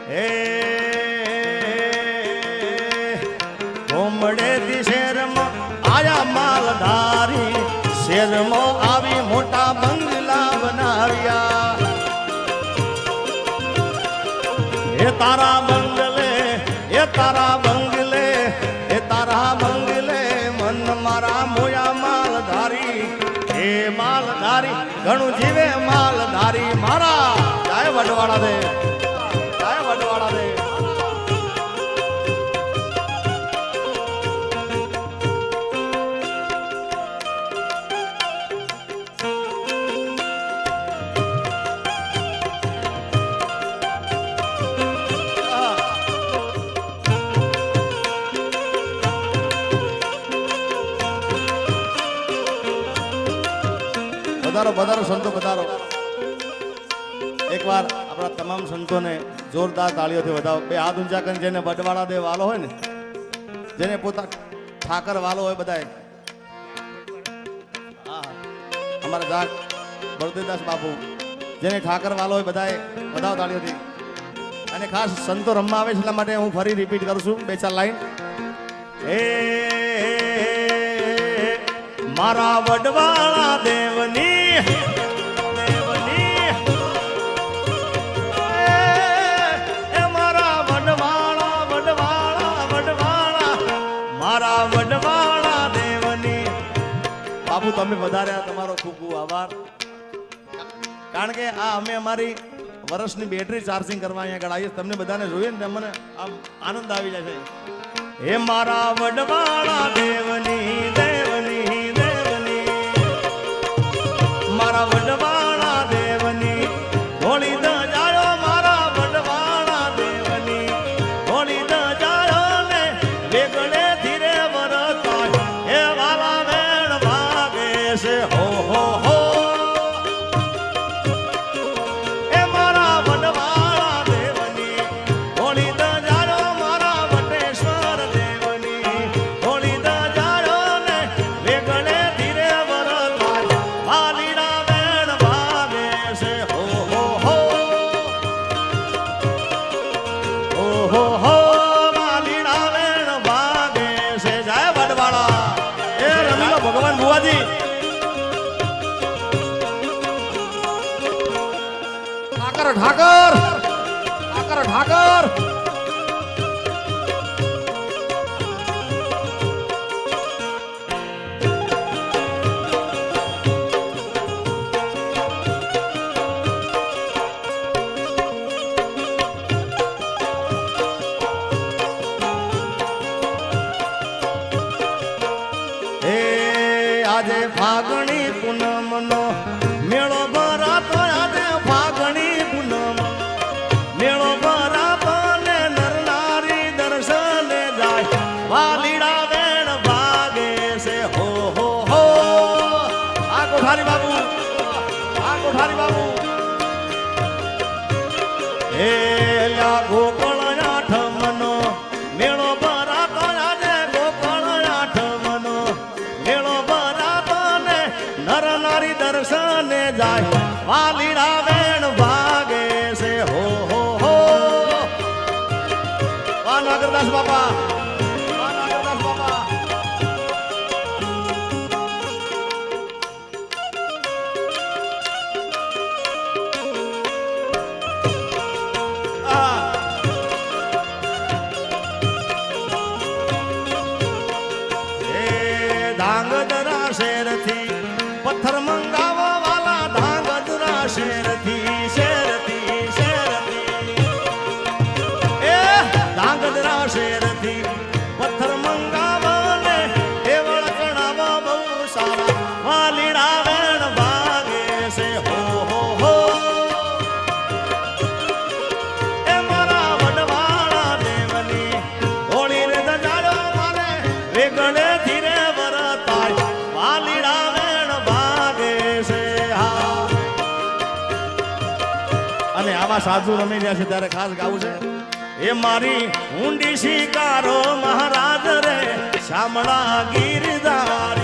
હે ગોમડે થી શેરમાં આયા માલધારી, શેરમાં આવી મોટા બંગલા બનાવ્યા. એ તારા બંગલે, એ તારા બંગલે, એ તારા બંગલે મન મારા મોયા માલધારી. હે માલધારી ઘણું જીવે માલધારી મારા. જાય વડવાળા દે, જાય વડવાળા દે. પધારો પધારો સંતો પધારો. એકવાર આપણા તમામ સંતોને જોરદાર તાળીઓથી વધાવો. બે હાથ ઊંચા કરીને જેને વડવાળા દે વાલો હોય ને, જેને પોતા ઠાકર વાલો હોય બધાએ. હા અમારા જાગ બળદેવદાસ બાપુ, જેને ઠાકર વાલો હોય બધાએ વધાવો તાળીઓથી. અને ખાસ સંતો રમવા આવે છે એટલા માટે હું ફરી રિપીટ કરું છું બે ચાર લાઈન. એ મારા વડવાળા દેવની, દેવની એ મારા વડવાળા, વડવાળા, વડવાળા, મારા વડવાળા દેવની. બાપુ તમે વધાર્યા, તમારો ખૂબ ખૂબ આભાર. કારણ કે આ અમે અમારી વર્ષની બેટરી ચાર્જિંગ કરવા અહીંયા આગળ આવીએ. તમને બધાને જોઈએ ને મને આમ આનંદ આવી જાય છે. હે મારા વડવાળા દેવની, દેવની, મારા વડવાળા દેવની હોળી દ જાયો, મારા વડવાળા દેવની હોળી દ જાયો ને વેગળે ધીરે વરતાય. એ વાલા વેણ ભાગે છે હો હો હો. એ મારા વડવાળા દેવની હોળી દ જાયો, મારા વટેશ્વર દેવની હોળી દ જાયો ને વેગળે ધીરે વરતાય. વાલી ભગવાન બુવાજી ઠાકર, ઠાકર, ઠાકર, ઠાકર. આજે ફાગણી પૂનમનો મેળો ભરાતો, આજે ફાગણી પૂનમ મેળો ભરાતો ને નર નારી દર્શને જાય. વાલીડા વેણ ભાગે છે હો હો હો. આ કોઠારી બાબુ, આ કોઠારી બાબુ. હે લ્યા ગોકળ આઠમનો મેળો ભરાતો, આજે ગોકળ આઠમનો મેળો નર નારી દર્શને જાય. વાલીડા વેણ ભાગે છે હો હો હો. વાહ નાગરદાસ બાપા, વાહ નાગરદાસ બાપા. ધાંગધ્રા શેરથી પથ્થર મંગાવા વાલા, ધાંગધ્રા શેરથી, શેરથી, શેરથી. એ ધાંગધ્રા શેરથી પથ્થર મંગાવા ને એવળ ચણાવા બહુ સારા. વાલીડા વેણ ભાગે છે હો હો હો. એ મારા વડવાળા દેવની હોળી રે દજાડો મારે વેગળે ધીરે વરતાય. વાલીડા વેણ ભાગે છે હા. અને આવા સાધુ રમી રહ્યા છે ત્યારે ખાસ ગાવું છે. એ મારી ઊંડી શિકારો મહારાજ રે શામળા ગીરધાર.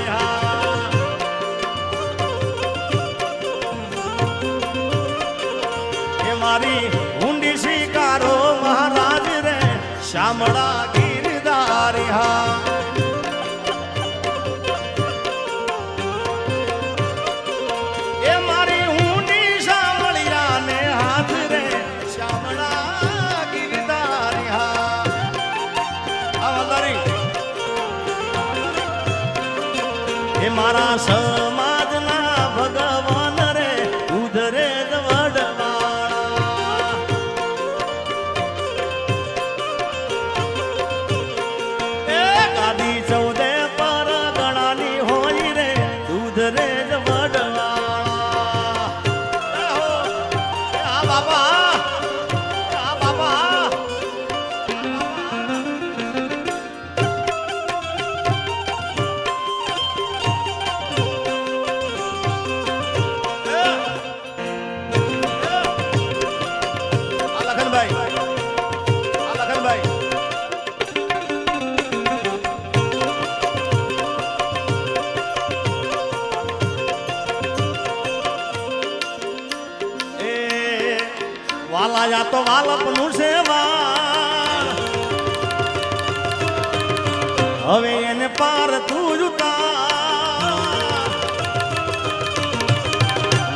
એ મારી ઊંડી શિકારો શામળા ગીરધારી હા એ મારી ઊંડી શામળિયા ને હાથ રે શામળા ગીરધારી હા એ મારા સમાજના ભગવાન રે ઉધરે જ વડવાળા એ ગાદી ચૌદે પર ગણાની હોય રે ઉધરે જ વડવાળા આ બાબા આ બાબા વાલા યા તો વાલપનું સેવા હવે એને પાર તું ઉતાર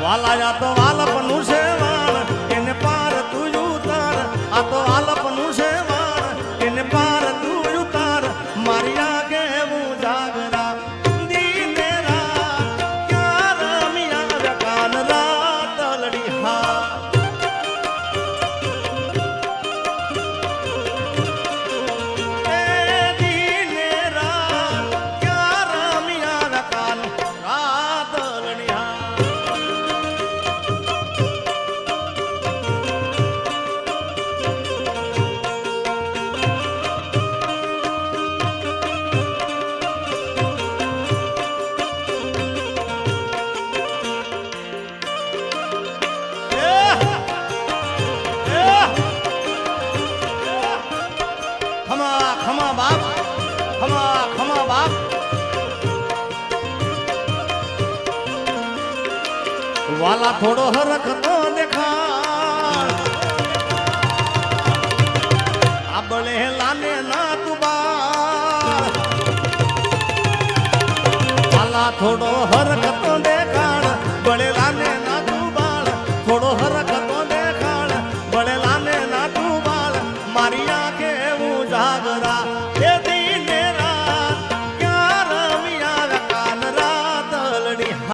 વાલા યા તો વાલપનું સેવા એને પાર તું ઉતાર આ તો વાલપનું સેવા એને પાર તું ઉતાર મારી આગે હું જાગરા દીને રાત ક્યાં રમ્યા કાન રાત લડી હા ખમા બાપ ખમા બાપ વાલા થોડો હરખ તો દેખા